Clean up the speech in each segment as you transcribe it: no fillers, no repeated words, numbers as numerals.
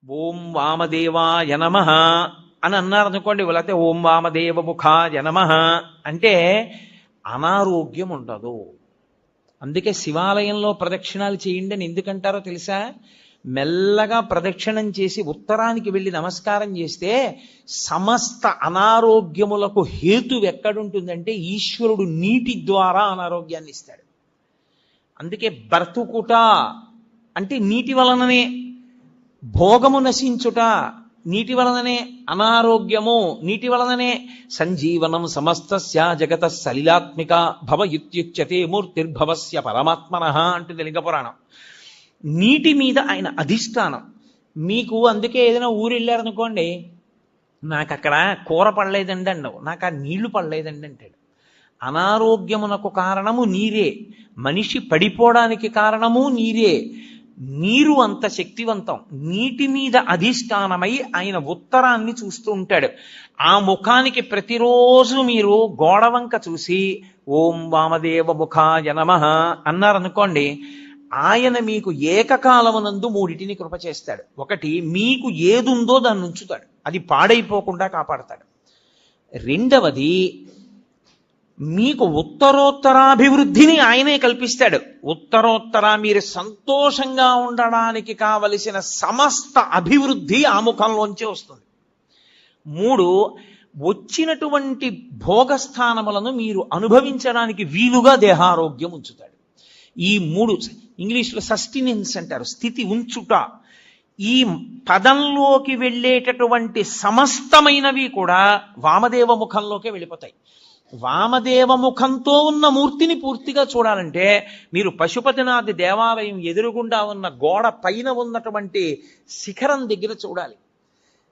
ఓం వామదేవాయ నమః అని అన్నారనుకోండి, లేకపోతే ఓం వామదేవ ముఖాయ నమః అంటే అనారోగ్యం ఉండదు. అందుకే శివాలయంలో ప్రదక్షిణాలు చేయండి అని ఎందుకంటారో తెలుసా? మెల్లగా ప్రదక్షిణం చేసి ఉత్తరానికి వెళ్ళి నమస్కారం చేస్తే సమస్త అనారోగ్యములకు హేతు ఎక్కడుంటుందంటే ఈశ్వరుడు నీటి ద్వారా అనారోగ్యాన్ని ఇస్తాడు. అందుకే బ్రతుకుట అంటే నీటి వలననే, భోగము నశించుట నీటి వలననే, అనారోగ్యము నీటి వలననే. సంజీవనం సమస్తస్య జగత సలిలాత్మిక భవ ఇత్యుచ్యతే మూర్తిర్భవస్య పరమాత్మనః అంటుంది లింగ పురాణం. నీటి మీద ఆయన అధిష్టానం. మీకు అందుకే ఏదైనా ఊరు వెళ్ళారనుకోండి, నాకు అక్కడ కూర పడలేదండి అండవు, నాకు ఆ నీళ్లు పడలేదండి అంటాడు. అనారోగ్యమునకు కారణము నీరే, మనిషి పడిపోవడానికి కారణము నీరే. నీరు అంత శక్తివంతం. నీటి మీద అధిష్టానమై ఆయన ఉత్తరాన్ని చూస్తూ ఉంటాడు. ఆ ముఖానికి ప్రతిరోజు మీరు గోడవంక చూసి ఓం వామదేవ ముఖాయ నమః అన్నారనుకోండి, ఆయన మీకు ఏకకాలమునందు మూడిటిని కృప చేస్తాడు. ఒకటి, మీకు ఏదుందో దాన్ని ఉంచుతాడు, అది పాడైపోకుండా కాపాడతాడు. రెండవది, మీకు ఉత్తరోత్తరాభివృద్ధిని ఆయనే కల్పిస్తాడు. ఉత్తరోత్తర మీరు సంతోషంగా ఉండడానికి కావలసిన సమస్త అభివృద్ధి ఆ ముఖంలోంచే వస్తుంది. మూడు, వచ్చినటువంటి భోగస్థానములను మీరు అనుభవించడానికి వీలుగా దేహారోగ్యం ఉంచుతాడు. ఈ మూడు ఇంగ్లీష్లో సస్టినెన్స్ అంటారు, స్థితి ఉంచుట. ఈ పదంలోకి వెళ్ళేటటువంటి సమస్తమైనవి కూడా వామదేవ ముఖంలోకే వెళ్ళిపోతాయి. వామదేవ ముఖంతో ఉన్న మూర్తిని పూర్తిగా చూడాలంటే మీరు పశుపతినాథ్ దేవాలయం ఎదురుగుండా ఉన్న గోడ పైన ఉన్నటువంటి శిఖరం దగ్గర చూడాలి.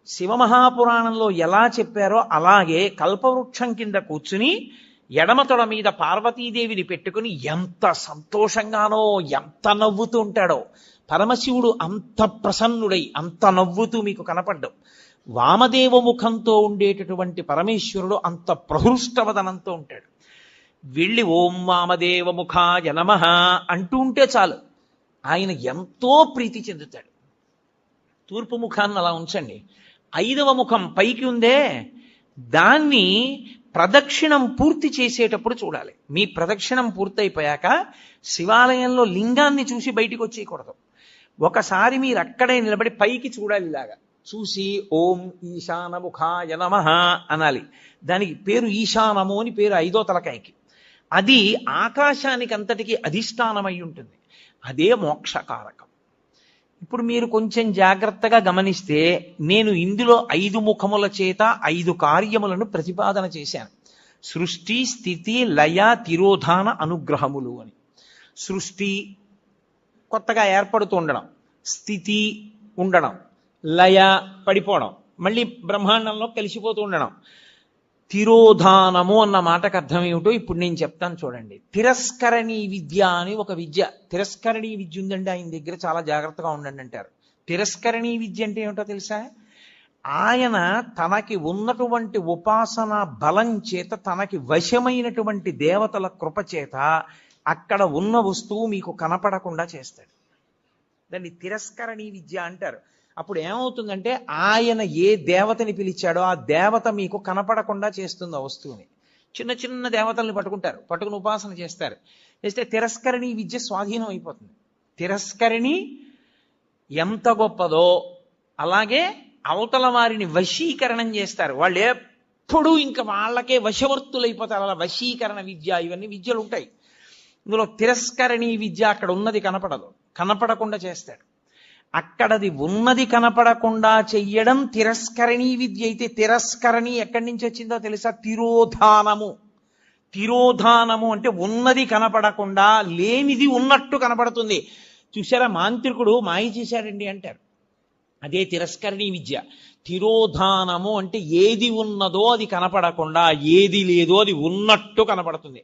శివమహాపురాణంలో ఎలా చెప్పారో అలాగే కల్పవృక్షం కింద కూర్చుని ఎడమ తొడ మీద పార్వతీదేవిని పెట్టుకుని ఎంత సంతోషంగానో, ఎంత నవ్వుతూ ఉంటాడో. పరమశివుడు అంత ప్రసన్నుడై అంత నవ్వుతూ మీకు కనపడ్డం. వామదేవ ముఖంతో ఉండేటటువంటి పరమేశ్వరుడు అంత ప్రహృష్టవదనంతో ఉంటాడు. వెళ్ళి ఓం వామదేవ ముఖాయ నమః అంటూ ఉంటే చాలు, ఆయన ఎంతో ప్రీతి చెందుతాడు. తూర్పు ముఖాన్ని అలా ఉంచండి. 5వ ముఖం పైకి ఉందే, దాన్ని ప్రదక్షిణం పూర్తి చేసేటప్పుడు చూడాలి. మీ ప్రదక్షిణం పూర్తయిపోయాక శివాలయంలో లింగాన్ని చూసి బయటికి వచ్చేయకూడదు. ఒకసారి మీరు అక్కడే నిలబడి పైకి చూడాలి. ఇలాగా చూసి ఓం ఈశానముఖాయ నమః అనాలి. దానికి పేరు ఈశానము అని పేరు, 5వ తలకాయకి. అది ఆకాశానికి అంతటికి అధిష్టానమై ఉంటుంది. అదే మోక్షకారకం. ఇప్పుడు మీరు కొంచెం జాగ్రత్తగా గమనిస్తే నేను ఇందులో 5 ముఖముల చేత 5 కార్యములను ప్రతిపాదన చేశాను. సృష్టి, స్థితి, లయ, తిరోధాన, అనుగ్రహములు అని. సృష్టి కొత్తగా ఏర్పడుతూ ఉండడం, స్థితి ఉండడం, లయ పడిపోవడం, మళ్ళీ బ్రహ్మాండంలో కలిసిపోతూ ఉండడం. తిరోధానము అన్న మాటకు అర్థం ఏమిటో ఇప్పుడు నేను చెప్తాను చూడండి. తిరస్కరణీ విద్య అని ఒక విద్య, తిరస్కరణీ విద్య ఉందండి ఆయన దగ్గర, చాలా జాగ్రత్తగా ఉండండి అంటారు. తిరస్కరణీ విద్య అంటే ఏమిటో తెలుసా? ఆయన తనకి ఉన్నటువంటి ఉపాసన బలం చేత, తనకి వశమైనటువంటి దేవతల కృప చేత అక్కడ ఉన్న వస్తువు మీకు కనపడకుండా చేస్తాడు. దాన్ని తిరస్కరణీ విద్య అంటారు. అప్పుడు ఏమవుతుందంటే ఆయన ఏ దేవతని పిలిచాడో ఆ దేవత మీకు కనపడకుండా చేస్తుంది ఆ వస్తువుని. చిన్న చిన్న దేవతల్ని పట్టుకుంటారు, పట్టుకుని ఉపాసన చేస్తారు. చేస్తే తిరస్కరణీ విద్య స్వాధీనం అయిపోతుంది. తిరస్కరణి ఎంత గొప్పదో అలాగే అవతల వారిని వశీకరణం చేస్తారు. వాళ్ళు ఎప్పుడూ ఇంకా వాళ్ళకే వశవర్తులైపోతారు. అలా వశీకరణ విద్య, ఇవన్నీ విద్యలు ఉంటాయి. ఇందులో తిరస్కరణీ విద్య అక్కడ ఉన్నది కనపడదు, కనపడకుండా చేస్తాడు. అక్కడది ఉన్నది కనపడకుండా చెయ్యడం తిరస్కరణీ విద్య అయితే, తిరస్కరణి ఎక్కడి నుంచి వచ్చిందో తెలుసా? తిరోధానము. తిరోధానము అంటే ఉన్నది కనపడకుండా లేనిది ఉన్నట్టు కనపడుతుంది. చూసారా, మాంత్రికుడు మాయ చేశాడండి అంటారు, అదే తిరస్కరణీ విద్య. తిరోధానము అంటే ఏది ఉన్నదో అది కనపడకుండా, ఏది లేదో అది ఉన్నట్టు కనపడుతుంది.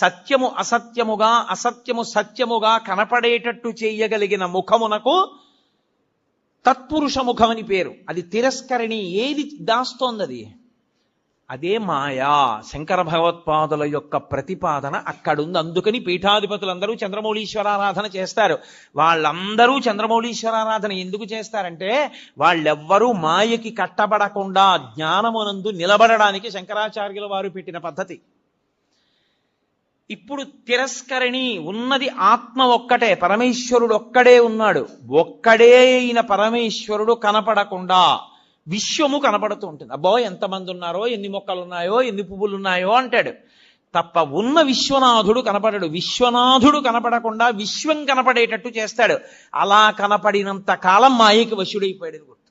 సత్యము అసత్యముగా, అసత్యము సత్యముగా కనపడేటట్టు చేయగలిగిన ముఖమునకు తత్పురుష ముఖం అని పేరు. అది తిరస్కరణి. ఏది దాస్తోంది? అది అదే మాయా. శంకర భగవత్పాదుల యొక్క ప్రతిపాదన అక్కడుంది. అందుకని పీఠాధిపతులందరూ చంద్రమౌళీశ్వరారాధన చేస్తారు. వాళ్ళందరూ చంద్రమౌళీశ్వరారాధన ఎందుకు చేస్తారంటే వాళ్ళెవ్వరూ మాయకి కట్టబడకుండా జ్ఞానమునందు నిలబడడానికి శంకరాచార్యుల వారు పెట్టిన పద్ధతి. ఇప్పుడు తిరస్కరిణి ఉన్నది ఆత్మ ఒక్కటే, పరమేశ్వరుడు ఒక్కడే ఉన్నాడు. ఒక్కడే అయిన పరమేశ్వరుడు కనపడకుండా విశ్వము కనపడుతూ ఉంటుంది. అబ్బో ఎంతమంది ఉన్నారో, ఎన్ని మొక్కలు ఉన్నాయో, ఎన్ని పువ్వులు ఉన్నాయో అంటాడు తప్ప ఉన్న విశ్వనాథుడు కనపడడు. విశ్వనాథుడు కనపడకుండా విశ్వం కనపడేటట్టు చేస్తాడు. అలా కనపడినంత కాలం మాయకి వశుడైపోయాడు గుర్తు.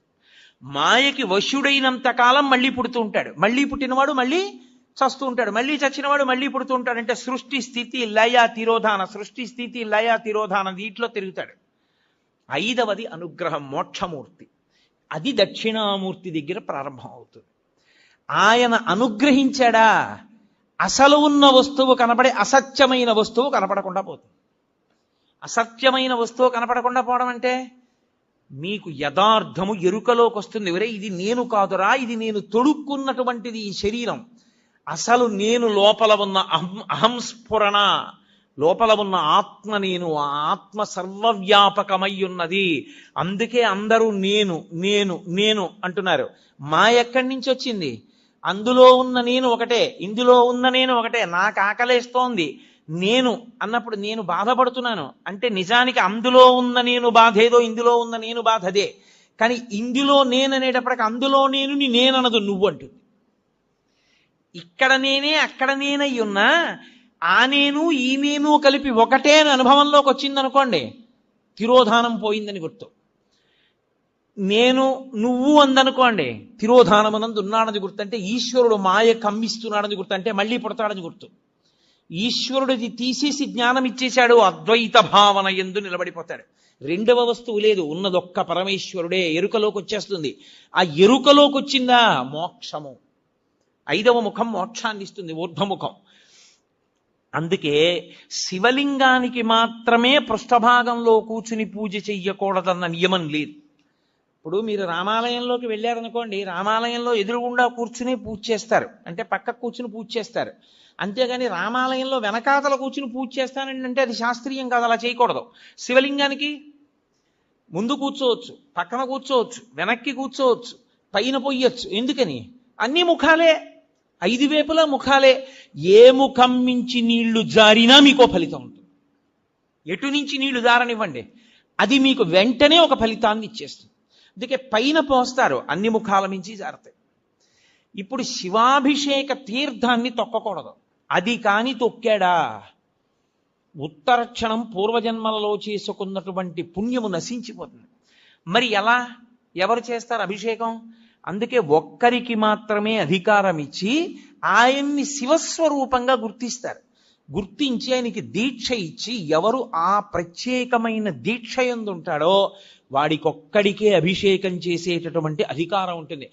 మాయకి వశుడైనంత కాలం మళ్ళీ పుడుతూ ఉంటాడు. మళ్ళీ పుట్టినవాడు మళ్ళీ చస్తూ ఉంటాడు. మళ్ళీ చచ్చినవాడు మళ్ళీ పుడుతూ ఉంటాడు. అంటే సృష్టి స్థితి లయ తిరోధాన, సృష్టి స్థితి లయ తిరోధాన వీటిలో తిరుగుతాడు. ఐదవది అనుగ్రహం, మోక్షమూర్తి. అది దక్షిణామూర్తి దగ్గర ప్రారంభం అవుతుంది. ఆయన అనుగ్రహించాడా అసలు ఉన్న వస్తువు కనపడే అసత్యమైన వస్తువు కనపడకుండా పోతుంది. అసత్యమైన వస్తువు కనపడకుండా పోవడం అంటే మీకు యథార్థము ఎరుకలోకి వస్తుంది. ఎవరే ఇది నేను కాదురా, ఇది నేను తొడుక్కున్నటువంటిది ఈ శరీరం. అసలు నేను లోపల ఉన్న అహంస్ఫురణ, లోపల ఉన్న ఆత్మ నేను. ఆ ఆత్మ సర్వవ్యాపకమై ఉన్నది. అందుకే అందరూ నేను నేను నేను అంటున్నారు. మా ఎక్కడి నుంచి వచ్చింది? అందులో ఉన్న నేను ఒకటే, ఇందులో ఉన్న నేను ఒకటే. నాకు ఆకలేస్తోంది నేను అన్నప్పుడు నేను బాధపడుతున్నాను అంటే నిజానికి అందులో ఉన్న నేను బాధ ఏదో, ఇందులో ఉన్న నేను బాధ అదే. కానీ ఇందులో నేను అనేటప్పటికి అందులో నేను నేననదు, నువ్వు అంటుంది. ఇక్కడ నేనే అక్కడ నేనై ఉన్నా ఆ నేను ఈ నేను కలిపి ఒకటే అని అనుభవంలోకి వచ్చిందనుకోండి, తిరోధానం పోయిందని గుర్తు. నేను నువ్వు అందనుకోండి, తిరోధానమునందు ఉన్నాడని గుర్తు. అంటే ఈశ్వరుడు మాయ కమ్మిస్తున్నాడని గుర్తు. అంటే మళ్ళీ పుడతాడని గుర్తు. ఈశ్వరుడిది తీసేసి జ్ఞానం ఇచ్చేశాడు, అద్వైత భావన ఎందు నిలబడిపోతాడు. రెండవ వస్తువు లేదు, ఉన్నదొక్క పరమేశ్వరుడే. ఎరుకలోకి వచ్చేస్తుంది. ఆ ఎరుకలోకి వచ్చిందా మోక్షము. ఐదవ ముఖం మోక్షాన్ని ఇస్తుంది, ఊర్ధ్వముఖం. అందుకే శివలింగానికి మాత్రమే పృష్ఠభాగంలో కూర్చుని పూజ చెయ్యకూడదన్న నియమం లేదు. ఇప్పుడు మీరు రామాలయంలోకి వెళ్ళారనుకోండి, రామాలయంలో ఎదురుగుండా కూర్చుని పూజ చేస్తారు, అంటే పక్కకు కూర్చుని పూజ చేస్తారు. అంతేగాని రామాలయంలో వెనకాతల కూర్చుని పూజ చేస్తానంటే అది శాస్త్రీయం కాదు, అలా చేయకూడదు. శివలింగానికి ముందు కూర్చోవచ్చు, పక్కన కూర్చోవచ్చు, వెనక్కి కూర్చోవచ్చు, పైన పొయ్యొచ్చు. ఎందుకని? అన్ని ముఖాలే, ఐదు వైపులా ముఖాలే. ఏ ముఖం నుంచి నీళ్లు జారినా మీకో ఫలితం ఉంటుంది. ఎటు నుంచి నీళ్లు జారనివ్వండి, అది మీకు వెంటనే ఒక ఫలితాన్ని ఇచ్చేస్తుంది. అందుకే పైన పోస్తారు, అన్ని ముఖాల నుంచి జారుతాయి. ఇప్పుడు శివాభిషేక తీర్థాన్ని తొక్కకూడదు. అది కాని తొక్కాడా ఉత్తర క్షణం పూర్వజన్మలలో చేసుకున్నటువంటి పుణ్యము నశించిపోతుంది. మరి ఎలా, ఎవరు చేస్తారు అభిషేకం? అందుకే ఒక్కరికి మాత్రమే అధికారం ఇచ్చి ఆయన్ని శివస్వరూపంగా గుర్తిస్తారు. గుర్తించి ఆయనకి దీక్ష ఇచ్చి ఎవరు ఆ ప్రత్యేకమైన దీక్ష యందు ఉంటాడో వాడికొక్కడికే అభిషేకం చేసేటటువంటి అధికారం ఉంటుంది.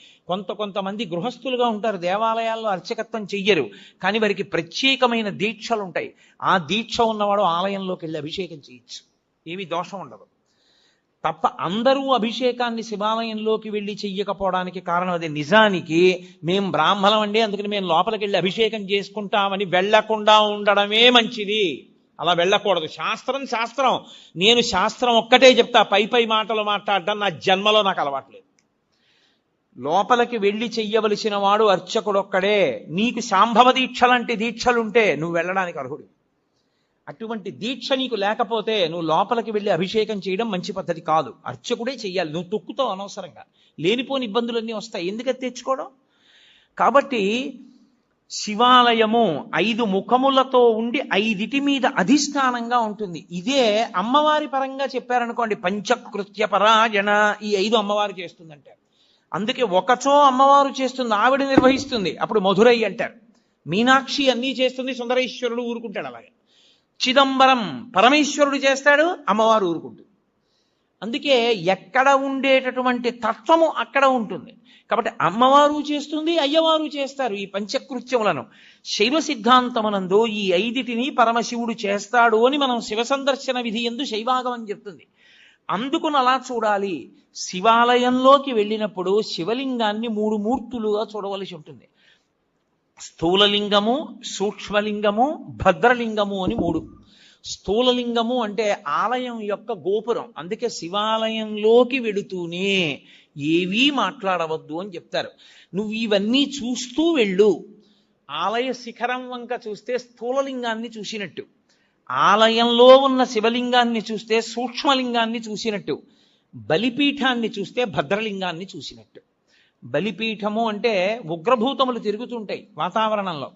కొంతమంది గృహస్థులుగా ఉంటారు, దేవాలయాల్లో అర్చకత్వం చెయ్యరు, కానీ వారికి ప్రత్యేకమైన దీక్షలు ఉంటాయి. ఆ దీక్ష ఉన్నవాడు ఆలయంలోకి వెళ్ళి అభిషేకం చేయొచ్చు, ఏమీ దోషం ఉండదు. తప్ప అందరూ అభిషేకాన్ని శివాలయంలోకి వెళ్ళి చెయ్యకపోవడానికి కారణం అదే. నిజానికి మేం బ్రాహ్మణం అండి, అందుకని మేము లోపలికి వెళ్ళి అభిషేకం చేసుకుంటామని వెళ్లకుండా ఉండడమే మంచిది. అలా వెళ్ళకూడదు. శాస్త్రం. నేను శాస్త్రం ఒక్కటే చెప్తా, పై మాటలు మాట్లాడడం నా జన్మలో నాకు అలవాట్లేదు. లోపలికి వెళ్ళి చెయ్యవలసిన వాడు అర్చకుడొక్కడే. నీకు శాంభవ దీక్ష లాంటి దీక్షలుంటే నువ్వు వెళ్ళడానికి అర్హుడు. అటువంటి దీక్ష నీకు లేకపోతే నువ్వు లోపలికి వెళ్ళి అభిషేకం చేయడం మంచి పద్ధతి కాదు. అర్చకుడే చెయ్యాలి. నువ్వు తొక్కుతావు అనవసరంగా, లేనిపోని ఇబ్బందులన్నీ వస్తాయి. ఎందుకని తెచ్చుకోవడం? కాబట్టి శివాలయము 5 ముఖములతో ఉండి 5 మీద అధిష్టానంగా ఉంటుంది. ఇదే అమ్మవారి పరంగా చెప్పారనుకోండి, పంచకృత్య పరాయణ, ఈ 5 అమ్మవారు చేస్తుందంటే. అందుకే ఒకచో అమ్మవారు చేస్తుంది, ఆవిడ నిర్వహిస్తుంది, అప్పుడు మధురై అంటారు. మీనాక్షి అన్నీ చేస్తుంది, సుందరేశ్వరుడు ఊరుకుంటాడు. అలాగే చిదంబరం పరమేశ్వరుడు చేస్తాడు, అమ్మవారు ఊరుకుంటుంది. అందుకే ఎక్కడ ఉండేటటువంటి తత్వము అక్కడ ఉంటుంది. కాబట్టి అమ్మవారు చేస్తుంది, అయ్యవారు చేస్తారు ఈ పంచకృత్యములను. శైవ సిద్ధాంతమునందు ఈ 5 పరమశివుడు చేస్తాడు అని మనం శివ సందర్శన విధి యందు శైవాగమం చెప్తుంది. అందుకుని అలా చూడాలి. శివాలయంలోకి వెళ్ళినప్పుడు శివలింగాన్ని 3 మూర్తులుగా చూడవలసి ఉంటుంది. స్థూలలింగము, సూక్ష్మలింగము, భద్రలింగము అని మూడు. స్థూలలింగము అంటే ఆలయం యొక్క గోపురం. అందుకే శివాలయంలోకి వెడుతూనే ఏవీ మాట్లాడవద్దు అని చెప్తారు. నువ్వు ఇవన్నీ చూస్తూ వెళ్ళు. ఆలయ శిఖరం వంక చూస్తే స్థూలలింగాన్ని చూసినట్టు, ఆలయంలో ఉన్న శివలింగాన్ని చూస్తే సూక్ష్మలింగాన్ని చూసినట్టు, బలిపీఠాన్ని చూస్తే భద్రలింగాన్ని చూసినట్టు. బలిపీఠము అంటే ఉగ్రభూతములు తిరుగుతుంటాయి వాతావరణంలో.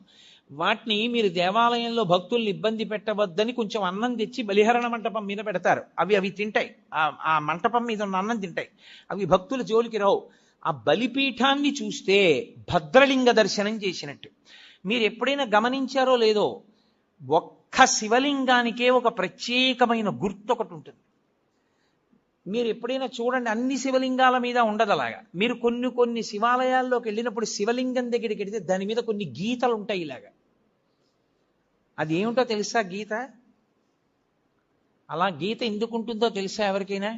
వాటిని మీరు దేవాలయంలో భక్తుల్ని ఇబ్బంది పెట్టవద్దని కొంచెం అన్నం తెచ్చి బలిహరణ మంటపం మీద పెడతారు. అవి తింటాయి, ఆ మంటపం మీద ఉన్న అన్నం తింటాయి. అవి భక్తుల జోలికి రావు. ఆ బలిపీఠాన్ని చూస్తే భద్రలింగ దర్శనం చేసినట్టు. మీరు ఎప్పుడైనా గమనించారో లేదో, ఒక్క శివలింగానికే ఒక ప్రత్యేకమైన గుర్తు ఒకటి ఉంటుంది. మీరు ఎప్పుడైనా చూడండి, అన్ని శివలింగాల మీద ఉండదు అలాగా. మీరు కొన్ని శివాలయాల్లోకి వెళ్ళినప్పుడు శివలింగం దగ్గరికి వెళితే దాని మీద కొన్ని గీతలు ఉంటాయి ఇలాగా. అది ఏమిటో తెలుసా గీత? అలా గీత ఎందుకు ఉంటుందో తెలుసా ఎవరికైనా?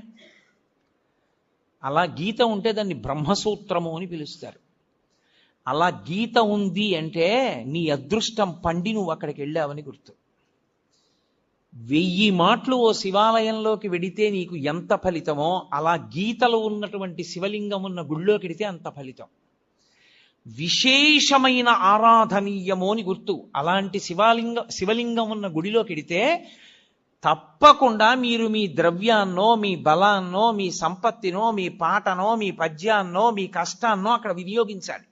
అలా గీత ఉంటే దాన్ని బ్రహ్మసూత్రము అని పిలుస్తారు. అలా గీత ఉంది అంటే నీ అదృష్టం పండి నువ్వు అక్కడికి వెళ్ళావని గుర్తు. 1000 మాటలు ఓ శివాలయంలోకి వెడితే నీకు ఎంత ఫలితమో, అలా గీతలు ఉన్నటువంటి శివలింగం ఉన్న గుళ్ళోకి వెడితే అంత ఫలితం. విశేషమైన ఆరాధనీయము అని గుర్తు. అలాంటి శివలింగం ఉన్న గుడిలోకి వెడితే తప్పకుండా మీరు మీ ద్రవ్యాన్నో, మీ బలాన్నో, మీ సంపత్తినో, మీ పాటనో, మీ పద్యాన్నో, మీ కష్టాన్నో అక్కడ వినియోగించాలి.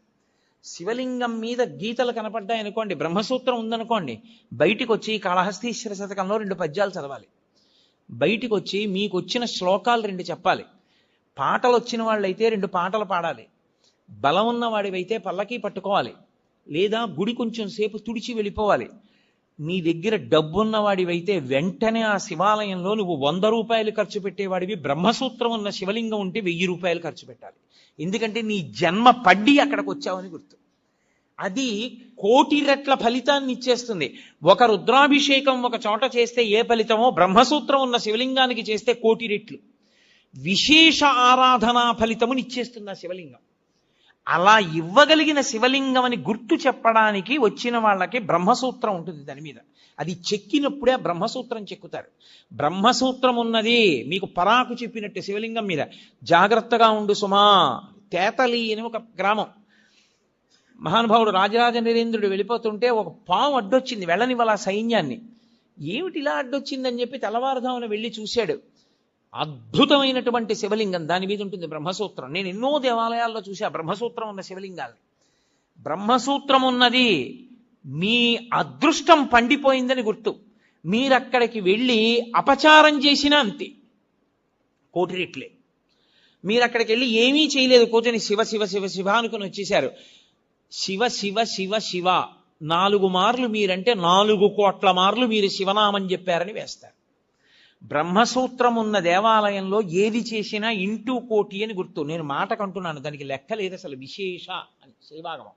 శివలింగం మీద గీతలు కనపడ్డాయనుకోండి, బ్రహ్మసూత్రం ఉందనుకోండి, బయటికి వచ్చి కాళహస్తీశ్వర శతకంలో 2 పద్యాలు చదవాలి. బయటికి వచ్చి మీకు వచ్చిన శ్లోకాలు 2 చెప్పాలి. పాటలు వచ్చిన వాళ్ళైతే 2 పాటలు పాడాలి. బలం ఉన్న వాడివైతే పల్లకి పట్టుకోవాలి, లేదా గుడి కొంచెం సేపు తుడిచి వెళ్ళిపోవాలి. నీ దగ్గర డబ్బున్న వాడివైతే వెంటనే ఆ శివాలయంలో నువ్వు 100 రూపాయలు ఖర్చు పెట్టేవాడివి, బ్రహ్మసూత్రం ఉన్న శివలింగం ఉంటే 1000 రూపాయలు ఖర్చు పెట్టాలి. ఎందుకంటే నీ జన్మ పడ్డి అక్కడికి వచ్చావని గుర్తు. అది 1,000,000 రెట్ల ఫలితాన్ని ఇచ్చేస్తుంది. ఒక రుద్రాభిషేకం ఒక చోట చేస్తే ఏ ఫలితమో, బ్రహ్మసూత్రం ఉన్న శివలింగానికి చేస్తే 1,000,000 రెట్లు విశేష ఆరాధనా ఫలితముని ఇచ్చేస్తుంది ఆ శివలింగం. అలా ఇవ్వగలిగిన శివలింగం అని గుర్తు చెప్పడానికి వచ్చిన వాళ్ళకి బ్రహ్మసూత్రం ఉంటుంది దాని మీద. అది చెక్కినప్పుడే ఆ బ్రహ్మసూత్రం చెక్కుతారు. బ్రహ్మసూత్రం ఉన్నది మీకు పరాకు చెప్పినట్టు శివలింగం మీద. జాగ్రత్తగా ఉండు సుమా. తేతలి అని ఒక గ్రామం. మహానుభావుడు రాజరాజ నరేంద్రుడు వెళ్ళిపోతుంటే ఒక పాము అడ్డొచ్చింది, వెళ్ళనివ్వాల సైన్యాన్ని. ఏమిటి ఇలా అడ్డొచ్చిందని చెప్పి తెల్లవారుధామున వెళ్ళి చూశాడు. అద్భుతమైనటువంటి శివలింగం, దాని మీద ఉంటుంది బ్రహ్మసూత్రం. నేను ఎన్నో దేవాలయాల్లో చూసా బ్రహ్మసూత్రం ఉన్న శివలింగాల్ని. బ్రహ్మసూత్రం ఉన్నది మీ అదృష్టం పండిపోయిందని గుర్తు. మీరక్కడికి వెళ్ళి అపచారం చేసినా అంతే, 1,000,000 రెట్లే. మీరు అక్కడికి వెళ్ళి ఏమీ చేయలేదు, కూర్చొని శివ శివ శివ శివ అనుకుని వచ్చేశారు. శివ శివ శివ శివ 4 మార్లు మీరంటే 4 కోట్ల మార్లు మీరు శివనామం చెప్పారని వేస్తారు. బ్రహ్మసూత్రం ఉన్న దేవాలయంలో ఏది చేసినా ఇంటూ 1,000,000 అని గుర్తు. నేను మాటకంటున్నాను, దానికి లెక్క లేదు అసలు. విశేష అని శ్రీభాగవం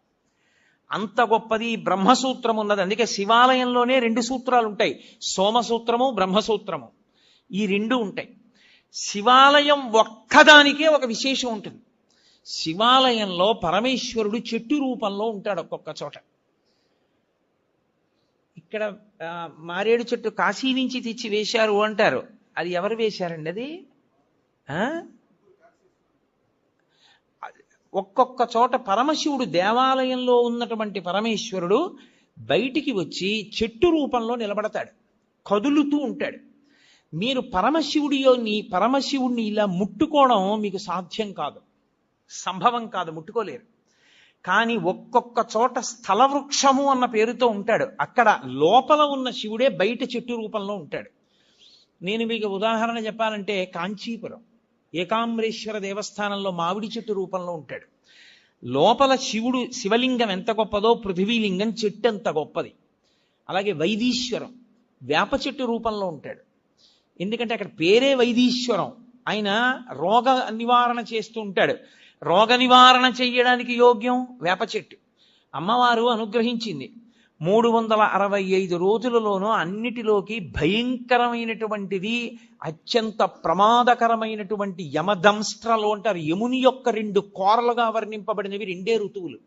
అంత గొప్పది బ్రహ్మసూత్రం ఉన్నది. అందుకే శివాలయంలోనే 2 సూత్రాలు ఉంటాయి, సోమసూత్రము, బ్రహ్మసూత్రము. ఈ 2 ఉంటాయి. శివాలయం ఒక్కదానికే ఒక విశేషం ఉంటుంది. శివాలయంలో పరమేశ్వరుడు చెట్టు రూపంలో ఉంటాడు ఒక్కొక్క చోట. ఇక్కడ మారేడు చెట్టు కాశీ నుంచి తెచ్చి వేశారు అంటారు. అది ఎవరు వేశారండి? అది ఒక్కొక్క చోట పరమశివుడు, దేవాలయంలో ఉన్నటువంటి పరమేశ్వరుడు బయటికి వచ్చి చెట్టు రూపంలో నిలబడతాడు, కదులుతూ ఉంటాడు. మీరు పరమశివుడిని ఇలా ముట్టుకోవడం మీకు సాధ్యం కాదు, సంభవం కాదు, ముట్టుకోలేరు. కానీ ఒక్కొక్క చోట స్థల వృక్షము అన్న పేరుతో ఉంటాడు. అక్కడ లోపల ఉన్న శివుడే బయట చెట్టు రూపంలో ఉంటాడు. నేను మీకు ఉదాహరణ చెప్పాలంటే, కాంచీపురం ఏకాంబరేశ్వర దేవస్థానంలో మామిడి చెట్టు రూపంలో ఉంటాడు. లోపల శివలింగం ఎంత గొప్పదో పృథివీలింగం చెట్టు ఎంత గొప్పది. అలాగే వైదీశ్వరం వేప చెట్టు రూపంలో ఉంటాడు. ఎందుకంటే అక్కడ పేరే వైదీశ్వరం. ఆయన రోగ నివారణ చేస్తూ ఉంటాడు. రోగ నివారణ చెయ్యడానికి యోగ్యం వేప చెట్టు. అమ్మవారు అనుగ్రహించింది. 365 రోజులలోనూ అన్నిటిలోకి భయంకరమైనటువంటిది, అత్యంత ప్రమాదకరమైనటువంటి యమదంస్ట్రలు అంటారు. యముని యొక్క 2 కోరలుగా వర్ణింపబడినవి 2 ఋతువులు.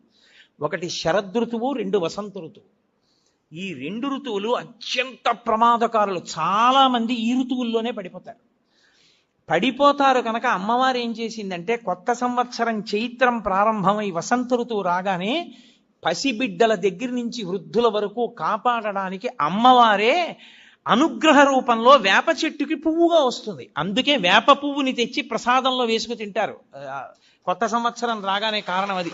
ఒకటి శరదృతువు, రెండు వసంత ఋతువు. ఈ రెండు ఋతువులు అత్యంత ప్రమాదకారులు. చాలా మంది ఈ ఋతువుల్లోనే పడిపోతారు కనుక అమ్మవారు ఏం చేసిందంటే, కొత్త సంవత్సరం చైత్రం ప్రారంభమై వసంత ఋతువు రాగానే పసిబిడ్డల దగ్గర నుంచి వృద్ధుల వరకు కాపాడడానికి అమ్మవారే అనుగ్రహ రూపంలో వేప చెట్టుకి పువ్వుగా వస్తుంది. అందుకే వేప పువ్వుని తెచ్చి ప్రసాదంలో వేసుకు తింటారు కొత్త సంవత్సరం రాగానే. కారణం అది.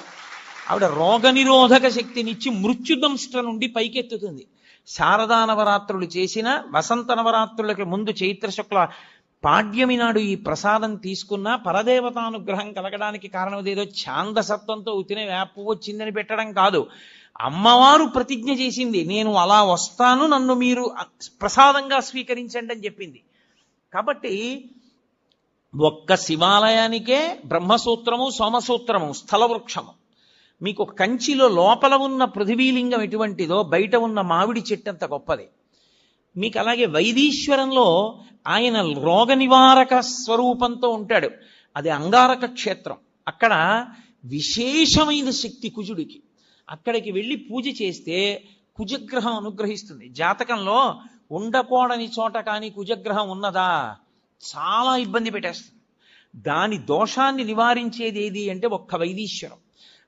ఆవిడ రోగనిరోధక శక్తినిచ్చి మృత్యుదంష్ట నుండి పైకెత్తుతుంది. శారదా నవరాత్రులు చేసిన, వసంత నవరాత్రులకి ముందు చైత్ర శుక్ల పాడ్యమి నాడు ఈ ప్రసాదం తీసుకున్నా పరదేవతానుగ్రహం కలగడానికి కారణం ఏదో ఛాందసత్వంతో ఉతినే వేప వచ్చిందని పెట్టడం కాదు. అమ్మవారు ప్రతిజ్ఞ చేసింది, నేను అలా వస్తాను, నన్ను మీరు ప్రసాదంగా స్వీకరించండి అని చెప్పింది. కాబట్టి ఒక్క శివాలయానికే బ్రహ్మసూత్రము, సోమసూత్రము, స్థలవృక్షము. మీకు కంచిలో లోపల ఉన్న పృథివీలింగం ఎటువంటిదో బయట ఉన్న మామిడి చెట్టంత గొప్పది. మీకు అలాగే వైదీశ్వరంలో ఆయన రోగ నివారక స్వరూపంతో ఉంటాడు. అది అంగారక క్షేత్రం. అక్కడ విశేషమైన శక్తి కుజుడికి. అక్కడికి వెళ్ళి పూజ చేస్తే కుజగ్రహం అనుగ్రహిస్తుంది. జాతకంలో ఉండకూడని చోట కానీ కుజగ్రహం ఉన్నదా, చాలా ఇబ్బంది పెట్టేస్తుంది. దాని దోషాన్ని నివారించేది ఏది అంటే ఒక్క వైదీశ్వరం.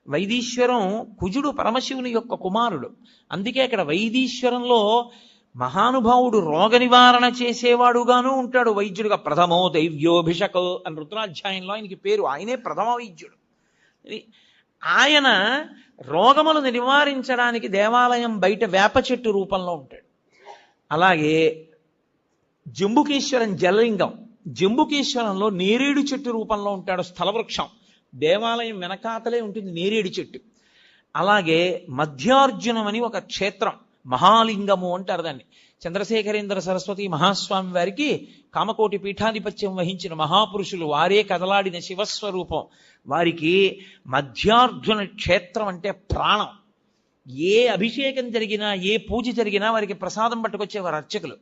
వైదీశ్వరం కుజుడు పరమశివుని యొక్క కుమారుడు. అందుకే అక్కడ వైదీశ్వరంలో మహానుభావుడు రోగ నివారణ చేసేవాడుగాను ఉంటాడు, వైద్యుడిగా. ప్రథమో దైవ్యోభిషక్ అని రుద్రాధ్యాయంలో ఆయనకి పేరు. ఆయనే ప్రథమ వైద్యుడు. ఆయన రోగములను నివారించడానికి దేవాలయం బయట వేప చెట్టు రూపంలో ఉంటాడు. అలాగే జంబుకేశ్వరం జలలింగం, జంబుకేశ్వరంలో నేరేడు చెట్టు రూపంలో ఉంటాడు, స్థలవృక్షం. దేవాలయం వెనకాతలే ఉంటుంది నేరేడు చెట్టు. అలాగే మధ్యార్జునం అని ఒక క్షేత్రం, మహాలింగము అంటారు దాన్ని. చంద్రశేఖరేంద్ర సరస్వతి మహాస్వామి వారికి కామకోటి పీఠాధిపత్యం వహించిన మహాపురుషులు, వారే కదలాడిన శివస్వరూపం. వారికి మధ్యార్జున క్షేత్రం అంటే ప్రాణం. ఏ అభిషేకం జరిగినా, ఏ పూజ జరిగినా వారికి ప్రసాదం పట్టుకొచ్చేవారు అర్చకులు.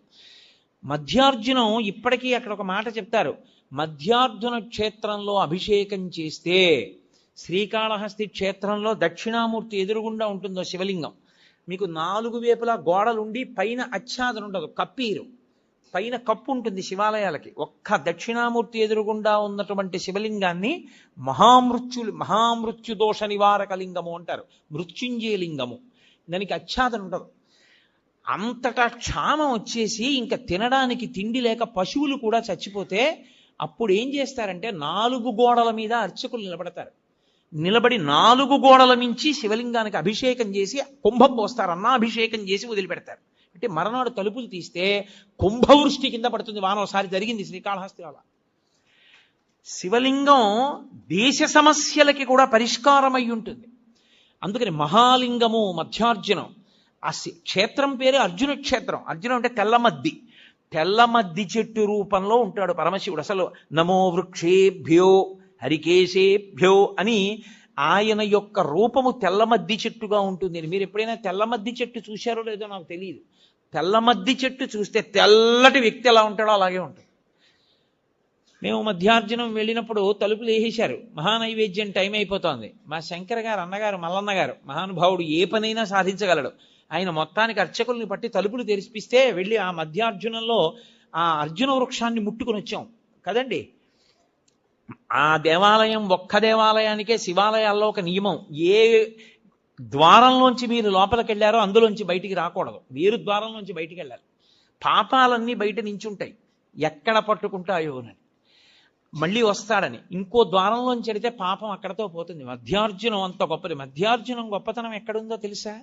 మధ్యార్జునం ఇప్పటికీ అక్కడ ఒక మాట చెప్తారు, మధ్యార్జున క్షేత్రంలో అభిషేకం చేస్తే, శ్రీకాళహస్తి క్షేత్రంలో దక్షిణామూర్తి ఎదురుగుండా ఉంటుందో శివలింగం, మీకు 4 వైపులా గోడలుండి పైన ఆచ్ఛాదన ఉండదు, కప్పీరు, పైన కప్పు ఉంటుంది శివాలయాలకి. ఒక్క దక్షిణామూర్తి ఎదురుగుండా ఉన్నటువంటి శివలింగాన్ని మహామృత్యు దోష నివారక లింగము అంటారు, మృత్యుంజయ లింగము. దానికి ఆచ్ఛాదన ఉండదు. అంతటా క్షామం వచ్చేసి ఇంకా తినడానికి తిండి లేక పశువులు కూడా చచ్చిపోతే అప్పుడు ఏం చేస్తారంటే 4 గోడల మీద అర్చకులు నిలబడతారు. నిలబడి 4 గోడల మించి శివలింగానికి అభిషేకం చేసి కుంభం పోస్తారు, అన్నాభిషేకం చేసి వదిలిపెడతారు. అంటే మరనాడు తలుపులు తీస్తే కుంభవృష్టి కింద పడుతుంది వాన. ఒకసారి జరిగింది శ్రీకాళహస్తి వల్ల. శివలింగం దేశ సమస్యలకి కూడా పరిష్కారమై ఉంటుంది. అందుకని మహాలింగము మధ్యార్జునం. ఆ క్షేత్రం పేరు అర్జున క్షేత్రం. అర్జునం అంటే తెల్లమద్ది, తెల్లమద్ది చెట్టు రూపంలో ఉంటాడు పరమశివుడు. అసలు నమో వృక్షేభ్యో హరికేశేభ్యో అని ఆయన యొక్క రూపము తెల్లమద్ది చెట్టుగా ఉంటుంది. మీరు ఎప్పుడైనా తెల్లమద్ది చెట్టు చూశారో లేదో నాకు తెలియదు. తెల్లమద్ది చెట్టు చూస్తే తెల్లటి వ్యక్తి ఎలా ఉంటాడో అలాగే ఉంటుంది. మేము మధ్యార్జునం వెళ్ళినప్పుడు తలుపులు వేసేశారు, మహానైవేద్యం టైం అయిపోతోంది. మా శంకర్ గారు అన్నగారు, మల్లన్న గారు, మహానుభావుడు, ఏ పనైనా సాధించగలడు. ఆయన మొత్తానికి అర్చకుల్ని పట్టి తలుపులు తెరిపిస్తే వెళ్ళి ఆ మధ్యార్జునంలో ఆ అర్జున వృక్షాన్ని ముట్టుకుని వచ్చాం కదండి. ఆ దేవాలయం ఒక్క దేవాలయానికే శివాలయాల్లో ఒక నియమం, ఏ ద్వారంలోంచి మీరు లోపలికి వెళ్ళారో అందులోంచి బయటికి రాకూడదు, వేరు ద్వారంలోంచి బయటికి వెళ్ళాలి. పాపాలన్నీ బయట నించుంటాయి, ఎక్కడ పట్టుకుంటాయో అని, మళ్ళీ వస్తాడని. ఇంకో ద్వారంలోంచి వెడితే పాపం అక్కడతో పోతుంది. మధ్యార్జునం అంత గొప్పది. మధ్యార్జునం గొప్పతనం ఎక్కడుందో తెలుసా?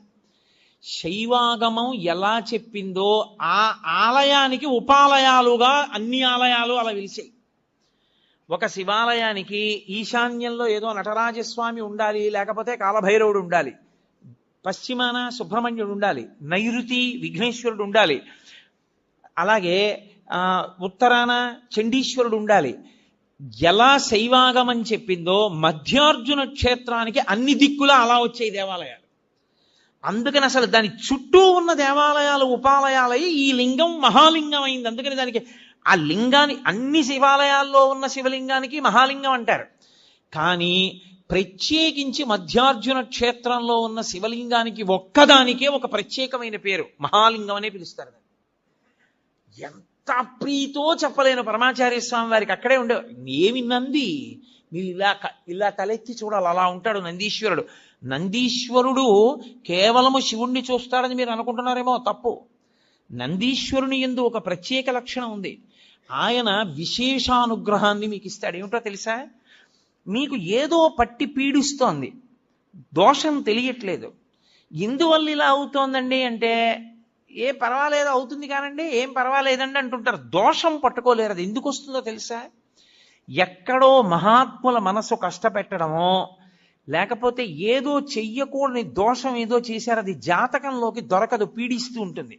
శైవాగమం ఎలా చెప్పిందో ఆ ఆలయానికి ఉపాలయాలుగా అన్ని ఆలయాలు అలా వెలిసాయి. ఒక శివాలయానికి ఈశాన్యంలో ఏదో నటరాజస్వామి ఉండాలి, లేకపోతే కాలభైరవుడు ఉండాలి, పశ్చిమాన సుబ్రహ్మణ్యుడు ఉండాలి, నైరుతి విఘ్నేశ్వరుడు ఉండాలి, అలాగే ఉత్తరాన చండీశ్వరుడు ఉండాలి. ఎలా శైవాగమం చెప్పిందో మధ్యార్జున క్షేత్రానికి అన్ని దిక్కులా అలా వచ్చాయి దేవాలయాలు. అందుకని అసలు దాని చుట్టూ ఉన్న దేవాలయాలు ఉపాలయాలై ఈ లింగం మహాలింగం అయింది. అందుకని దానికి ఆ లింగాన్ని, అన్ని శివాలయాల్లో ఉన్న శివలింగానికి మహాలింగం అంటారు. కానీ ప్రత్యేకించి మధ్యార్జున క్షేత్రంలో ఉన్న శివలింగానికి ఒక్కదానికే ఒక ప్రత్యేకమైన పేరు మహాలింగం అనే పిలుస్తారు. ఎంత ప్రీతో చెప్పలేను పరమాచార్య స్వామి వారికి. అక్కడే ఉండే ఏమి నంది, మీరు ఇలా తలెత్తి చూడాలి, అలా ఉంటాడు నందీశ్వరుడు. నందీశ్వరుడు కేవలము శివుణ్ణి చూస్తాడని మీరు అనుకుంటున్నారేమో, తప్పు. నందీశ్వరుని యందు ఒక ప్రత్యేక లక్షణం ఉంది. ఆయన విశేషానుగ్రహాన్ని మీకు ఇస్తాడు. ఏమిటో తెలుసా? మీకు ఏదో పట్టి పీడిస్తోంది, దోషం తెలియట్లేదు. ఎందువల్ల ఇలా అవుతోందండి అంటే, ఏ పర్వాలేదు అవుతుంది కానండి, ఏం పర్వాలేదండి అంటుంటారు. దోషం పట్టుకోలేరు. అది ఎందుకు వస్తుందో తెలుసా? ఎక్కడో మహాత్ముల మనసు కష్టపెట్టడమో, లేకపోతే ఏదో చెయ్యకూడని దోషం ఏదో చేశారు, అది జాతకంలోకి దొరకదు, పీడిస్తూ ఉంటుంది.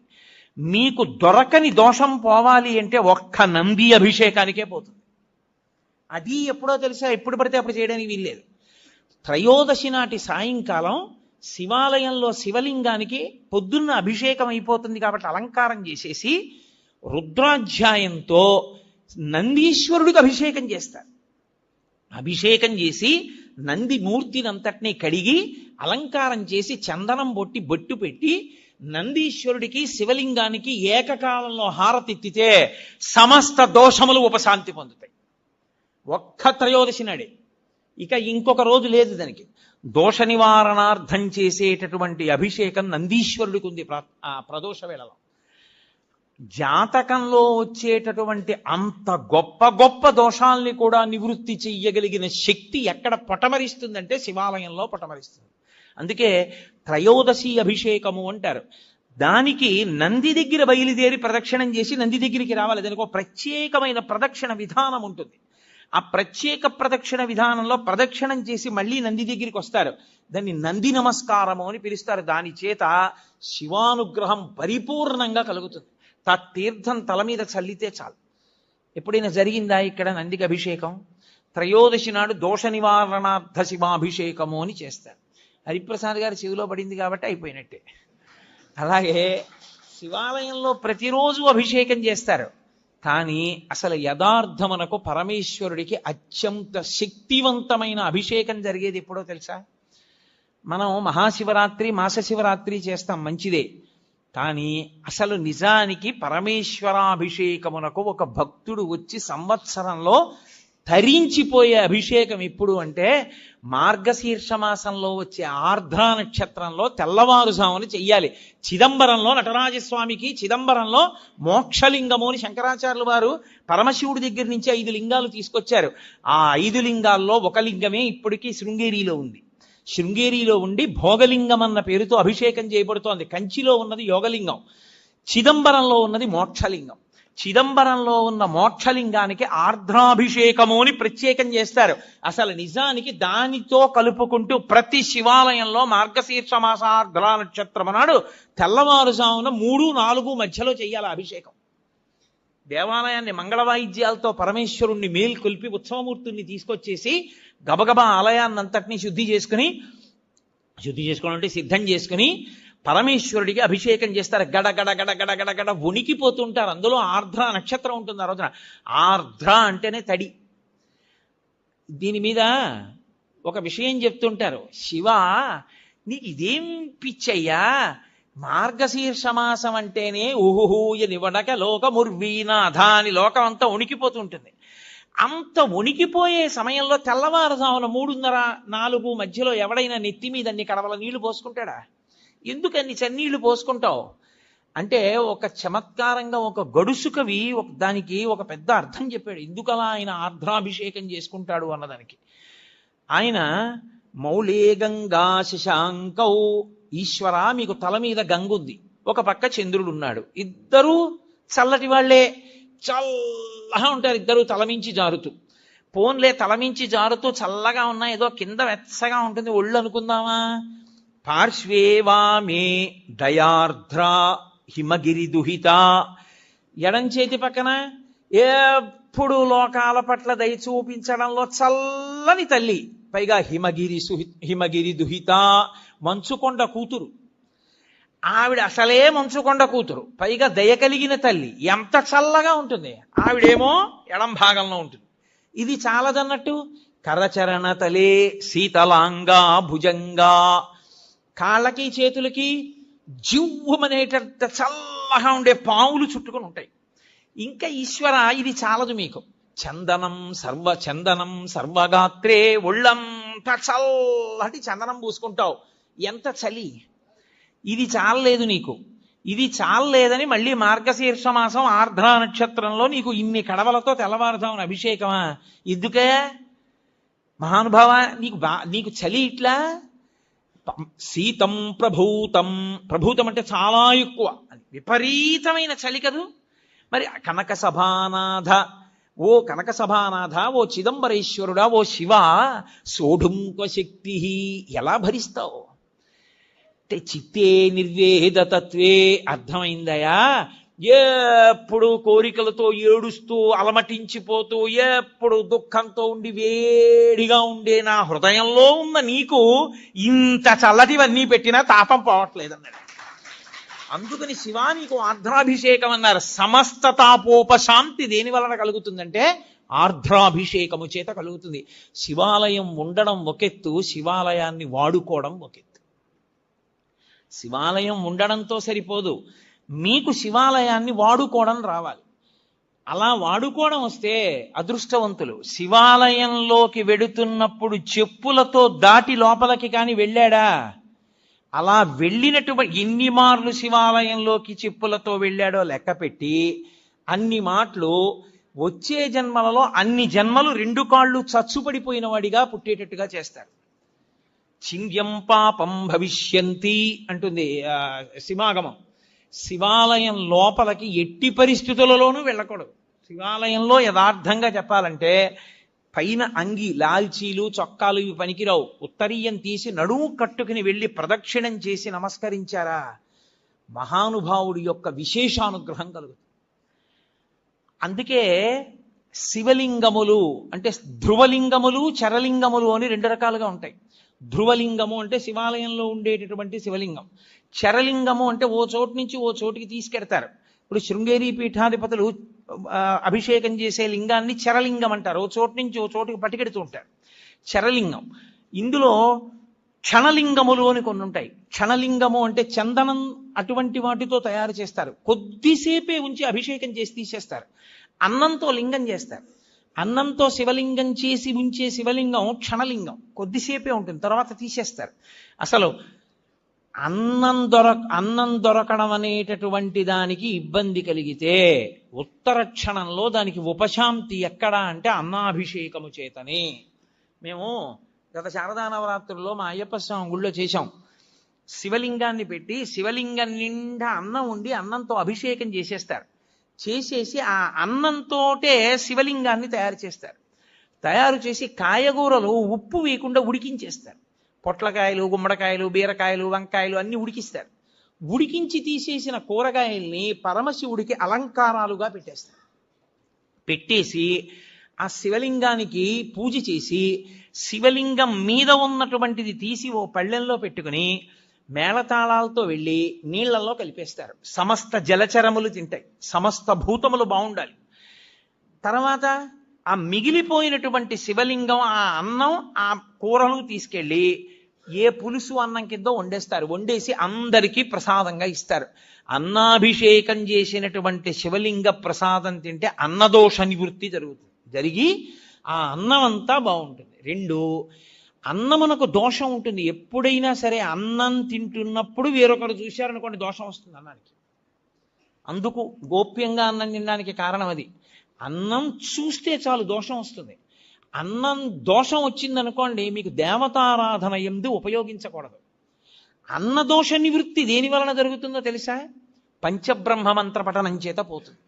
మీకు దొరకని దోషం పోవాలి అంటే ఒక్క నంది అభిషేకానికే పోతుంది. అది ఎప్పుడో తెలుసా? ఎప్పుడు పడితే అప్పుడు చేయడానికి వీల్లేదు. త్రయోదశి నాటి సాయంకాలం శివాలయంలో శివలింగానికి పొద్దున్న అభిషేకం అయిపోతుంది కాబట్టి అలంకారం చేసేసి రుద్రాధ్యాయంతో నందీశ్వరుడికి అభిషేకం చేస్తారు. అభిషేకం చేసి నంది మూర్తినంతటినీ కడిగి అలంకారం చేసి చందనం బొట్టి బొట్టు పెట్టి నందీశ్వరుడికి శివలింగానికి ఏకకాలంలో హారతిత్తితే సమస్త దోషములు ఉపశాంతి పొందుతాయి. ఒక్క త్రయోదశి నాడే. ఇక ఇంకొక రోజు లేదు దానికి. దోష నివారణార్థం చేసేటటువంటి అభిషేకం నందీశ్వరుడికి ఉంది ప్రదోష వేళలో. జాతకంలో వచ్చేటటువంటి అంత గొప్ప గొప్ప దోషాల్ని కూడా నివృత్తి చెయ్యగలిగిన శక్తి ఎక్కడ పటమరిస్తుందంటే శివాలయంలో పటమరిస్తుంది. అందుకే త్రయోదశి అభిషేకము అంటారు. దానికి నంది దగ్గర బయలుదేరి ప్రదక్షిణం చేసి నంది దగ్గరికి రావాలి. దానికి ఒక ప్రత్యేకమైన ప్రదక్షిణ విధానం ఉంటుంది. ఆ ప్రత్యేక ప్రదక్షిణ విధానంలో ప్రదక్షిణం చేసి మళ్ళీ నంది దగ్గరికి వస్తారు. దాన్ని నంది నమస్కారము అని పిలుస్తారు. దాని చేత శివానుగ్రహం పరిపూర్ణంగా కలుగుతుంది. తీర్థం తల మీద చల్లితే చాలు. ఎప్పుడైనా జరిగిందా ఇక్కడ నందికి అభిషేకం? త్రయోదశి నాడు దోష నివారణార్థ శివాభిషేకము అని చేస్తారు. హరిప్రసాద్ గారి చెవిలో పడింది కాబట్టి అయిపోయినట్టే. అలాగే శివాలయంలో ప్రతిరోజు అభిషేకం చేస్తారు. కానీ అసలు యథార్థమునకు పరమేశ్వరుడికి అత్యంత శక్తివంతమైన అభిషేకం జరిగేది ఎప్పుడో తెలుసా? మనం మహాశివరాత్రి మాస శివరాత్రి చేస్తాం, మంచిదే. కానీ అసలు నిజానికి పరమేశ్వరాభిషేకమునకు ఒక భక్తుడు వచ్చి సంవత్సరంలో తరించిపోయే అభిషేకం ఎప్పుడు అంటే మార్గశీర్ష మాసంలో వచ్చే ఆర్ద్రా నక్షత్రంలో తెల్లవారుజామున చెయ్యాలి. చిదంబరంలో నటరాజస్వామికి చిదంబరంలో మోక్షలింగము అని శంకరాచార్యులు వారు పరమశివుడి దగ్గర నుంచి 5 లింగాలు తీసుకొచ్చారు. ఆ 5 లింగాల్లో ఒక లింగమే ఇప్పటికీ శృంగేరిలో ఉంది. శృంగేరిలో ఉండి భోగలింగం అన్న పేరుతో అభిషేకం చేయబడుతోంది. కంచిలో ఉన్నది యోగలింగం, చిదంబరంలో ఉన్నది మోక్షలింగం. చిదంబరంలో ఉన్న మోక్షలింగానికి ఆర్ద్రాభిషేకము అని ప్రత్యేకం చేస్తారు. అసలు నిజానికి దానితో కలుపుకుంటూ ప్రతి శివాలయంలో మార్గశీర్ష మాస ఆర్ద్రా నక్షత్రం నాడు తెల్లవారుజామున 3-4 మధ్యలో చెయ్యాలి అభిషేకం. దేవాలయాన్ని మంగళవాయిద్యాలతో పరమేశ్వరుణ్ణి మేల్కొల్పి ఉత్సవమూర్తుల్ని తీసుకొచ్చేసి గబగబా ఆలయాన్నంతటినీ శుద్ధి చేసుకోవడం అంటే సిద్ధం చేసుకుని పరమేశ్వరుడికి అభిషేకం చేస్తారు. గడ గడ గడ గడ గడ గడ వణికిపోతుంటారు. అందులో ఆర్ద్ర నక్షత్రం ఉంటుంది ఆ రోజున. ఆర్ద్ర అంటేనే తడి. దీని మీద ఒక విషయం చెప్తుంటారు. శివ, నీకు ఇదేం పిచ్చయ్యా, మార్గశీర్ష మాసం అంటేనే ఊహూయ నివడక లోకముర్వీనాథ అని లోకం అంతా వణికిపోతుంటుంది. అంత వణికిపోయే సమయంలో తెల్లవారుజామున 3:30-4 మధ్యలో ఎవడైనా నెత్తి మీద అన్ని కడవల నీళ్లు పోసుకుంటాడా? ఎందుకన్ని చన్నీళ్లు పోసుకుంటావు అంటే ఒక చమత్కారంగా ఒక గడుసు కవి దానికి ఒక పెద్ద అర్థం చెప్పాడు. ఎందుకలా ఆయన ఆర్ద్రాభిషేకం చేసుకుంటాడు అన్నదానికి. ఆయన మౌళే గంగా శశాంకౌ, ఈశ్వర మీకు తల మీద గంగ ఉంది, ఒక పక్క చంద్రుడు ఉన్నాడు, ఇద్దరూ చల్లటి వాళ్లే, చల్లగా ఉంటారు ఇద్దరు తలమించి జారుతూ. పోన్లే తలమించి జారుతూ చల్లగా ఉన్నా ఏదో కింద వెచ్చగా ఉంటుంది ఒళ్ళు అనుకుందామా. పార్శ్వే వామే దయార్ద్ర హిమగిరి దుహిత, ఎడం చేతి పక్కన ఎప్పుడు లోకాల పట్ల దయ చూపించడంలో చల్లని తల్లి, పైగా హిమగిరి దుహిత మంచుకొండ కూతురు. ఆవిడ అసలే మంచుకొండ కూతురు, పైగా దయ కలిగిన తల్లి. ఎంత చల్లగా ఉంటుంది. ఆవిడేమో ఎడం భాగంలో ఉంటుంది. ఇది చాలదన్నట్టు కరచరణ తలే శీతలాంగా భుజంగా, కాళ్ళకి చేతులకి జివ్వమనేటంత చల్లగా ఉండే పావులు చుట్టుకొని ఉంటాయి. ఇంకా ఈశ్వర ఇది చాలదు మీకు, చందనం సర్వగాత్రే, ఒళ్ళంతా చల్లటి చందనం పూసుకుంటావు, ఎంత చలి. ఇది చాలలేదు నీకు, ఇది చాలలేదని మళ్ళీ మార్గశీర్ష మాసం ఆర్ద్రా నక్షత్రంలో నీకు ఇన్ని కడవలతో తెల్లవారుజామున అభిషేకమా? ఎందుకే మహానుభావ, నీకు చలి ఇట్లా? శీతం ప్రభూతం అంటే చాలా ఎక్కువ, విపరీతమైన చలి కదూ. మరి కనక సభానాథ, ఓ చిదంబరేశ్వరుడా, ఓ శివ, సోఢుంక శక్తి, ఎలా భరిస్తావు? అంటే చిత్తే నిర్వేదతత్వే, అర్థమైందయా? ఎప్పుడు కోరికలతో ఏడుస్తూ అలమటించిపోతూ ఎప్పుడు దుఃఖంతో ఉండి వేడిగా ఉండే నా హృదయంలో ఉన్న నీకు ఇంత చల్లటివన్నీ పెట్టినా తాపం పోవట్లేదన్నాడు. అందుకని శివా నీకు ఆర్ద్రాభిషేకం అన్నారు. సమస్త తాపోపశాంతి దేని వలన కలుగుతుందంటే ఆర్ద్రాభిషేకము చేత కలుగుతుంది. శివాలయం ఉండడం ఒకెత్తు, శివాలయాన్ని వాడుకోవడం ఒకెత్తు. శివాలయం ఉండడంతో సరిపోదు, మీకు శివాలయాన్ని వాడుకోవడం రావాలి. అలా వాడుకోవడం వస్తే అదృష్టవంతులు. శివాలయంలోకి వెడుతున్నప్పుడు చెప్పులతో దాటి లోపలికి కాని వెళ్ళాడా? అలా వెళ్ళినటువంటి ఎన్ని మార్లు శివాలయంలోకి చెప్పులతో వెళ్ళాడో లెక్క పెట్టి అన్ని మాటలు వచ్చే జన్మలలో అన్ని జన్మలు 2 కాళ్ళు చచ్చుపడిపోయిన వాడిగా పుట్టేటట్టుగా చేస్తారు. చింద్యం పాపం భవిష్యంతి అంటుంది శివాగమం. శివాలయం లోపలికి ఎట్టి పరిస్థితులలోనూ వెళ్ళకూడదు. శివాలయంలో యథార్థంగా చెప్పాలంటే పైన అంగి, లాల్చీలు, చొక్కాలు ఇవి పనికిరావు. ఉత్తరీయం తీసి నడుము కట్టుకుని వెళ్ళి ప్రదక్షిణం చేసి నమస్కరించారా, మహానుభావుడి యొక్క విశేషానుగ్రహం కలుగుతుంది. అందుకే శివలింగములు అంటే ధ్రువలింగములు, చరలింగములు అని 2 రకాలుగా ఉంటాయి. ధ్రువలింగము అంటే శివాలయంలో ఉండేటటువంటి శివలింగం. చరలింగము అంటే ఓ చోటు నుంచి ఓ చోటికి తీసుకెడతారు. ఇప్పుడు శృంగేరి పీఠాధిపతులు అభిషేకం చేసే లింగాన్ని చరలింగం అంటారు. ఓ చోటు నుంచి ఓ చోటుకి పట్టుకెడుతూ ఉంటారు, చరలింగం. ఇందులో క్షణలింగములు అని కొన్ని ఉంటాయి. క్షణలింగము అంటే చందనం అటువంటి వాటితో తయారు చేస్తారు, కొద్దిసేపే ఉంచి అభిషేకం చేసి తీసేస్తారు. అన్నంతో లింగం చేస్తారు. అన్నంతో శివలింగం చేసి ఉంచే శివలింగం క్షణలింగం, కొద్దిసేపే ఉంటుంది, తర్వాత తీసేస్తారు. అసలు అన్నం దొరకడం అనేటటువంటి దానికి ఇబ్బంది కలిగితే ఉత్తర క్షణంలో దానికి ఉపశాంతి ఎక్కడా అంటే అన్నాభిషేకము చేతనే. మేము గత శారదా నవరాత్రుల్లో మా అయ్యప్ప స్వామి గుళ్ళో చేశాం. శివలింగాన్ని పెట్టి శివలింగం నిండా అన్నం ఉండి అన్నంతో అభిషేకం చేసేస్తారు. చేసేసి ఆ అన్నంతోటే శివలింగాన్ని తయారు చేస్తారు. తయారు చేసి కాయగూరలు ఉప్పు వేయకుండా ఉడికించేస్తారు. పొట్లకాయలు, గుమ్మడికాయలు, బీరకాయలు, వంకాయలు అన్ని ఉడికిస్తారు. ఉడికించి తీసేసిన కూరగాయల్ని పరమశివుడికి అలంకారాలుగా పెట్టేస్తారు. పెట్టేసి ఆ శివలింగానికి పూజ చేసి శివలింగం మీద ఉన్నటువంటిది తీసి ఓ పళ్ళెంలో పెట్టుకుని మేళతాళాలతో వెళ్ళి నీళ్లలో కలిపేస్తారు. సమస్త జలచరములు తింటాయి, సమస్త భూతములు బాగుండాలి. తర్వాత ఆ మిగిలిపోయినటువంటి శివలింగం, ఆ అన్నం, ఆ కూరలు తీసుకెళ్ళి ఏ పులుసు అన్నం కిందో వండేస్తారు. వండేసి అందరికీ ప్రసాదంగా ఇస్తారు. అన్నాభిషేకం చేసినటువంటి శివలింగ ప్రసాదం తింటే అన్నదోష నివృత్తి జరిగి ఆ అన్నం అంతా బాగుంటుంది. 2, అన్నమునకు దోషం ఉంటుంది. ఎప్పుడైనా సరే అన్నం తింటున్నప్పుడు వేరొకరు చూశారనుకోండి దోషం వస్తుంది అన్నానికి. అందుకు గోప్యంగా అన్నం తినడానికి కారణం అది. అన్నం చూస్తే చాలు దోషం వస్తుంది. అన్నం దోషం వచ్చిందనుకోండి మీకు దేవతారాధన యందు ఉపయోగించకూడదు. అన్నదోష నివృత్తి దేని వలన జరుగుతుందో తెలుసా? పంచబ్రహ్మ మంత్ర పఠనం చేత పోతుంది.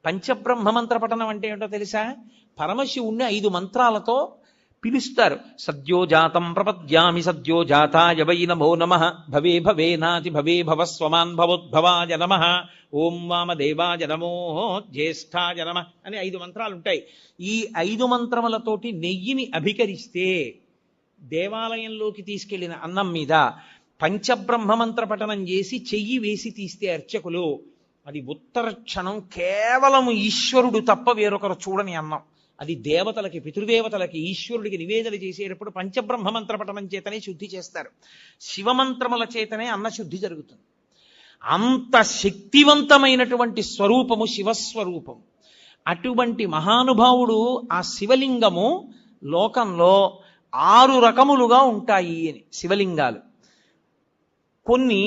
పంచబ్రహ్మ మంత్ర పఠనం అంటే ఏంటో తెలుసా? పరమశివుణ్ణి 5 మంత్రాలతో పిలుస్తారు. సద్యోజాతం ప్రపద్యామి సద్యోజాతాయ వై నమో నమః, భవే భవేనాతి భవే భవస్వమాన్ భవోద్భవాయ నమః, ఓం వామదేవాయ నమో జ్యేష్ఠాయ నమః అని 5 మంత్రాలు ఉంటాయి. ఈ 5 మంత్రములతోటి నెయ్యిని అభికరిస్తే దేవాలయంలోకి తీసుకెళ్లిన అన్నం మీద పంచబ్రహ్మ మంత్ర పఠనం చేసి చెయ్యి వేసి తీస్తే అర్చకులు, అది ఉత్తర క్షణం కేవలం ఈశ్వరుడు తప్ప వేరొకరు చూడని అన్నం. అది దేవతలకి, పితృదేవతలకి, ఈశ్వరుడికి నివేదన చేసేటప్పుడు పంచబ్రహ్మ మంత్ర పఠనం చేతనే శుద్ధి చేస్తారు. శివమంత్రముల చేతనే అన్నశుద్ధి జరుగుతుంది. అంత శక్తివంతమైనటువంటి స్వరూపము శివస్వరూపము. అటువంటి మహానుభావుడు ఆ శివలింగము లోకంలో 6 రకములుగా ఉంటాయి అని. శివలింగాలు కొన్ని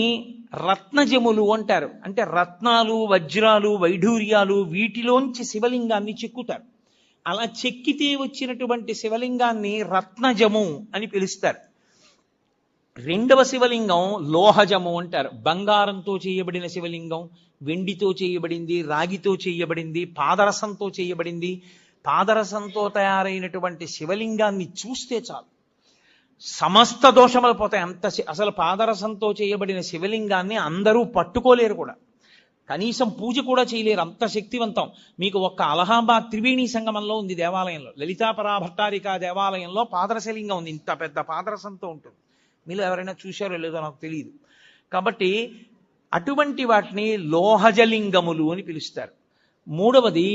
రత్నజములు అంటారు. అంటే రత్నాలు, వజ్రాలు, వైఢూర్యాలు వీటిలోంచి శివలింగాన్ని చెక్కుతారు. అలా చెక్కితే వచ్చినటువంటి శివలింగాన్ని రత్నజము అని పిలుస్తారు. రెండవ శివలింగం లోహజము అంటారు. బంగారంతో చేయబడిన శివలింగం, వెండితో చేయబడింది, రాగితో చేయబడింది, పాదరసంతో చేయబడింది. పాదరసంతో తయారైనటువంటి శివలింగాన్ని చూస్తే చాలు సమస్త దోషములు పోతాయి. అసలు పాదరసంతో చేయబడిన శివలింగాన్ని అందరూ పట్టుకోలేరు కూడా, కనీసం పూజ కూడా చేయలేరు, అంత శక్తివంతం. మీకు ఒక్క అలహాబాద్ త్రివేణి సంగమంలో ఉంది దేవాలయంలో, లలితాపరా భట్టారికా దేవాలయంలో పాదరసలింగం ఉంది. ఇంత పెద్ద పాదరసంతో ఉంటుంది. మీరు ఎవరైనా చూశారో లేదో నాకు తెలియదు. కాబట్టి అటువంటి వాటిని లోహజలింగములు అని పిలుస్తారు. మూడవది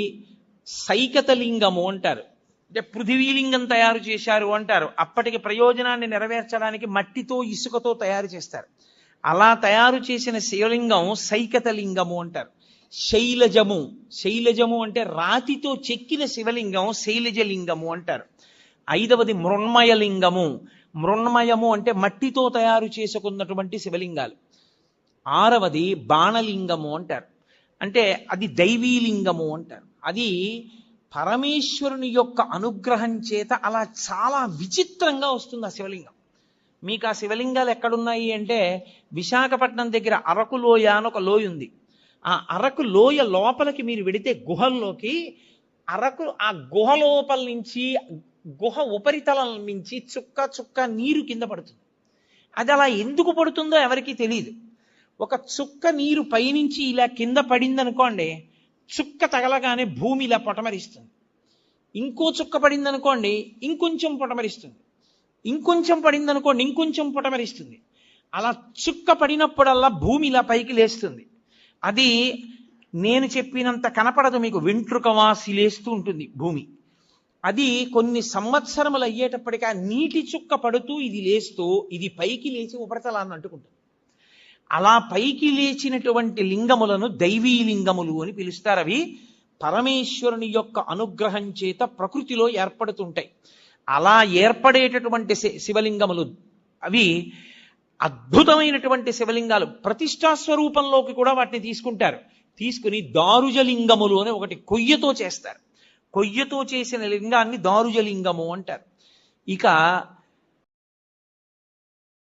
సైకతలింగము అంటారు. అంటే పృథివీలింగం తయారు చేశారు అంటారు. అప్పటికి ప్రయోజనాన్ని నెరవేర్చడానికి మట్టితో, ఇసుకతో తయారు చేస్తారు. అలా తయారు చేసిన శివలింగం సైకతలింగము అంటారు. శైలజము, శైలజము అంటే రాతితో చెక్కిన శివలింగం శైలజలింగము అంటారు. ఐదవది మృణ్మయలింగము. మృణ్మయము అంటే మట్టితో తయారు చేసుకున్నటువంటి శివలింగాలు. ఆరవది బాణలింగము అంటారు. అంటే అది దైవీలింగము అంటారు. అది పరమేశ్వరుని యొక్క అనుగ్రహం చేత అలా చాలా విచిత్రంగా వస్తుంది ఆ శివలింగం. మీకు ఆ శివలింగాలు ఎక్కడున్నాయి అంటే విశాఖపట్నం దగ్గర అరకు లోయ అని ఒక లోయ ఉంది. ఆ అరకు లోయ లోపలికి మీరు వెడితే గుహల్లోకి, ఆ గుహ లోపల నుంచి, గుహ ఉపరితలం నుంచి చుక్క చుక్క నీరు కింద పడుతుంది. అది అలా ఎందుకు పడుతుందో ఎవరికీ తెలియదు. ఒక చుక్క నీరు పైనుంచి ఇలా కింద పడింది అనుకోండి, చుక్క తగలగానే భూమి ఇలా పొటమరిస్తుంది. ఇంకో చుక్క పడింది అనుకోండి, ఇంకొంచెం పొటమరిస్తుంది. ఇంకొంచెం పడింది అనుకోండి, ఇంకొంచెం పొటమరిస్తుంది. అలా చుక్క పడినప్పుడల్లా భూమి ఇలా పైకి లేస్తుంది. అది నేను చెప్పినంత కనపడదు మీకు, వెంట్రుక వాసి లేస్తూ ఉంటుంది భూమి. అది కొన్ని సంవత్సరములు అయ్యేటప్పటికీ ఆ నీటి చుక్క పడుతూ ఇది లేస్తూ ఇది పైకి లేచి ఉపరితలాన్ని అంటుకుంటుంది. అలా పైకి లేచినటువంటి లింగములను దైవీ లింగములు అని పిలుస్తారు. అవి పరమేశ్వరుని యొక్క అనుగ్రహం చేత ప్రకృతిలో ఏర్పడుతుంటాయి. అలా ఏర్పడేటటువంటి శివలింగములు అవి అద్భుతమైనటువంటి శివలింగాలు. ప్రతిష్టా స్వరూపంలోకి కూడా వాటిని తీసుకుంటారు. తీసుకుని దారుజలింగములు అని ఒకటి కొయ్యతో చేస్తారు. కొయ్యతో చేసిన లింగాన్ని దారుజలింగము అంటారు. ఇక